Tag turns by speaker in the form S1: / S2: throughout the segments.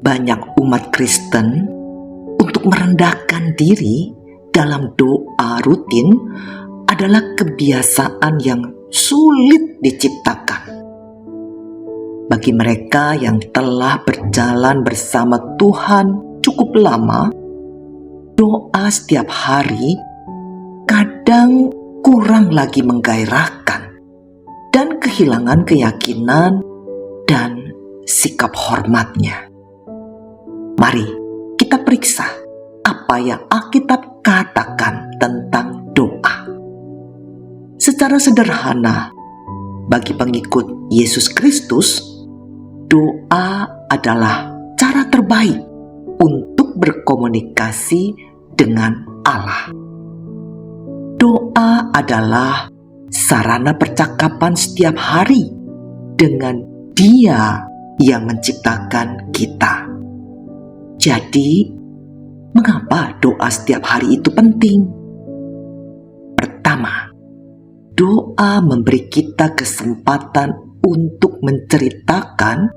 S1: banyak umat Kristen untuk merendahkan diri dalam doa rutin adalah kebiasaan yang sulit diciptakan. Bagi mereka yang telah berjalan bersama Tuhan cukup lama, doa setiap hari kadang kurang lagi menggairahkan dan kehilangan keyakinan dan sikap hormatnya. Mari kita periksa apa yang Alkitab katakan tentang doa. Secara sederhana, bagi pengikut Yesus Kristus, doa adalah cara terbaik untuk berkomunikasi dengan Allah. Doa adalah sarana percakapan setiap hari dengan Dia yang menciptakan kita. Jadi, mengapa doa setiap hari itu penting? Pertama, doa memberi kita kesempatan untuk menceritakan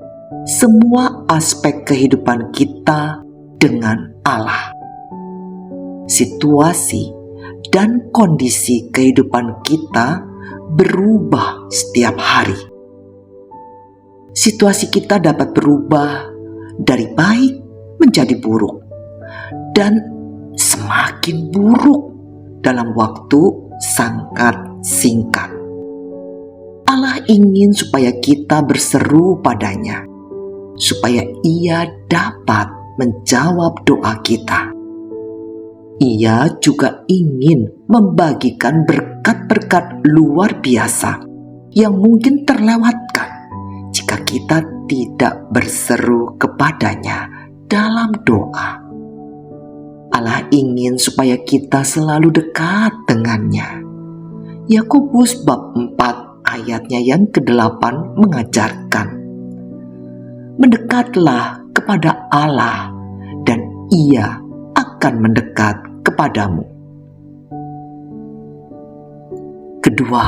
S1: semua aspek kehidupan kita dengan Allah. Situasi dan kondisi kehidupan kita berubah setiap hari. Situasi kita dapat berubah dari baik menjadi buruk dan semakin buruk dalam waktu sangat singkat. Allah ingin supaya kita berseru padanya, supaya Ia dapat menjawab doa kita. Ia juga ingin membagikan berkat-berkat luar biasa yang mungkin terlewatkan jika kita tidak berseru kepadanya dalam doa. Allah ingin supaya kita selalu dekat dengannya. Yakobus bab 4 ayatnya yang ke-8 mengajarkan, mendekatlah kepada Allah dan Ia akan mendekat kepadamu. Kedua,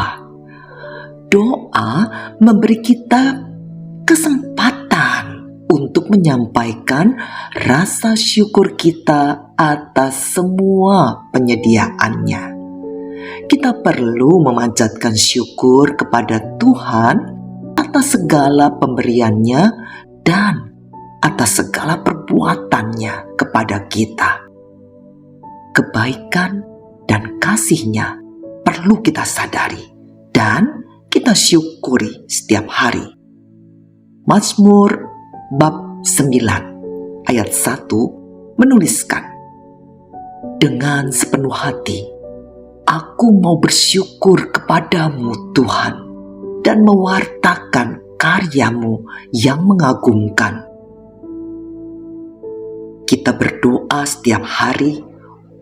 S1: doa memberi kita kesempatan untuk menyampaikan rasa syukur kita atas semua penyediaannya. Kita perlu memanjatkan syukur kepada Tuhan atas segala pemberiannya dan atas segala perbuatannya kepada kita. Kebaikan dan kasih-Nya perlu kita sadari dan kita syukuri setiap hari. Mazmur bab 9 ayat 1 menuliskan, dengan sepenuh hati aku mau bersyukur kepadamu Tuhan dan mewartakan karyamu yang mengagumkan. Kita berdoa setiap hari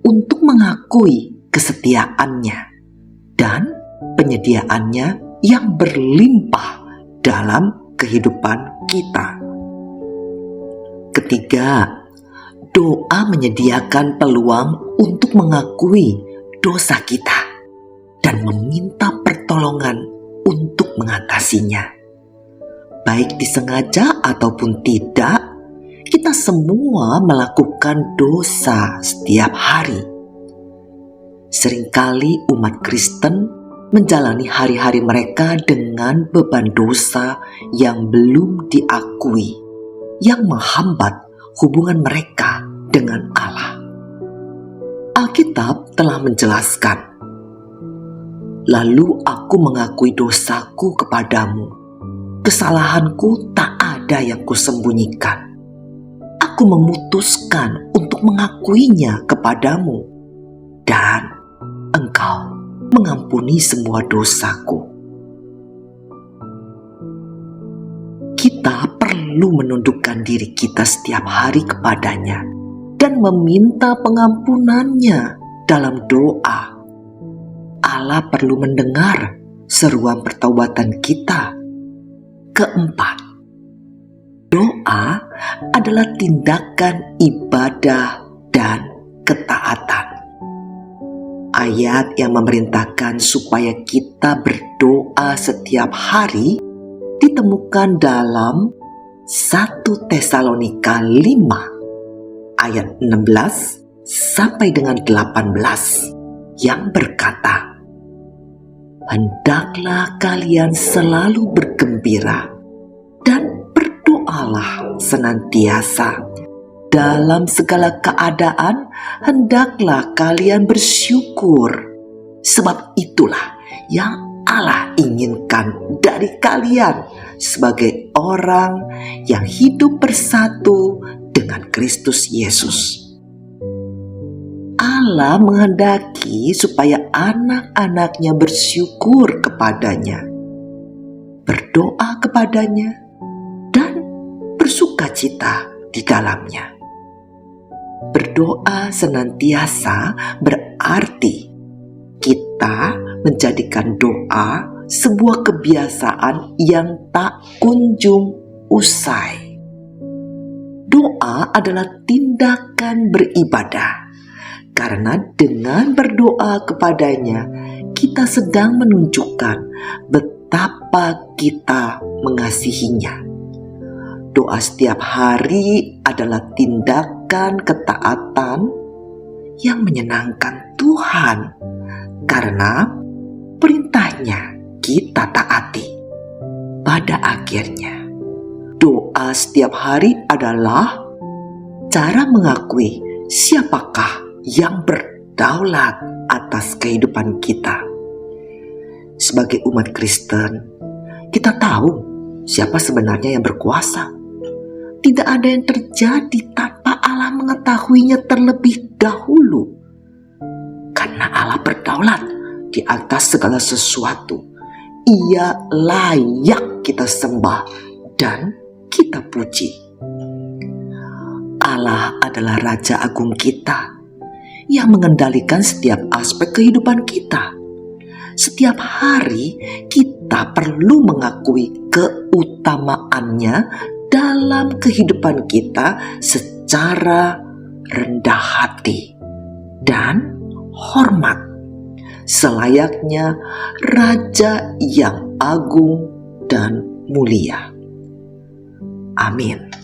S1: untuk mengakui kesetiaannya dan penyediaannya yang berlimpah dalam kehidupan kita. Ketiga, doa menyediakan peluang untuk mengakui dosa kita dan meminta pertolongan untuk mengatasinya. Baik disengaja ataupun tidak, kita semua melakukan dosa setiap hari. Seringkali umat Kristen menjalani hari-hari mereka dengan beban dosa yang belum diakui, yang menghambat hubungan mereka dengan Allah. Alkitab telah menjelaskan, lalu aku mengakui dosaku kepadamu, kesalahanku tak ada yang kusembunyikan. Aku memutuskan untuk mengakuinya kepadamu, dan Engkau mengampuni semua dosaku. Kita perlu menundukkan diri kita setiap hari kepadanya dan meminta pengampunannya dalam doa. Allah perlu mendengar seruan pertaubatan kita. Keempat, doa adalah tindakan ibadah dan ketaatan. Ayat yang memerintahkan supaya kita berdoa setiap hari ditemukan dalam 1 Tesalonika 5 ayat 16 sampai dengan 18 yang berkata, "Hendaklah kalian selalu bergembira dan berdoalah senantiasa. Dalam segala keadaan hendaklah kalian bersyukur, sebab itulah yang Allah inginkan dari kalian sebagai orang yang hidup bersatu dengan Kristus Yesus." Allah menghendaki supaya anak-anaknya bersyukur kepadanya, berdoa kepadanya, dan bersukacita di dalamnya. Berdoa senantiasa berarti kita menjadikan doa sebuah kebiasaan yang tak kunjung usai. Doa adalah tindakan beribadah, karena dengan berdoa kepadanya, kita sedang menunjukkan betapa kita mengasihinya. Doa setiap hari adalah tindakan ketaatan yang menyenangkan Tuhan, karena perintahnya kita taati. Pada akhirnya, doa setiap hari adalah cara mengakui siapakah yang berdaulat atas kehidupan kita. Sebagai umat Kristen, kita tahu siapa sebenarnya yang berkuasa. Tidak ada yang terjadi tanpa Allah mengetahuinya terlebih dahulu. Karena Allah berdaulat di atas segala sesuatu, Ia layak kita sembah dan kita puji. Allah adalah Raja Agung kita yang mengendalikan setiap aspek kehidupan kita. Setiap hari kita perlu mengakui keutamaannya dalam kehidupan kita secara rendah hati dan hormat, selayaknya Raja yang agung dan mulia. Amin.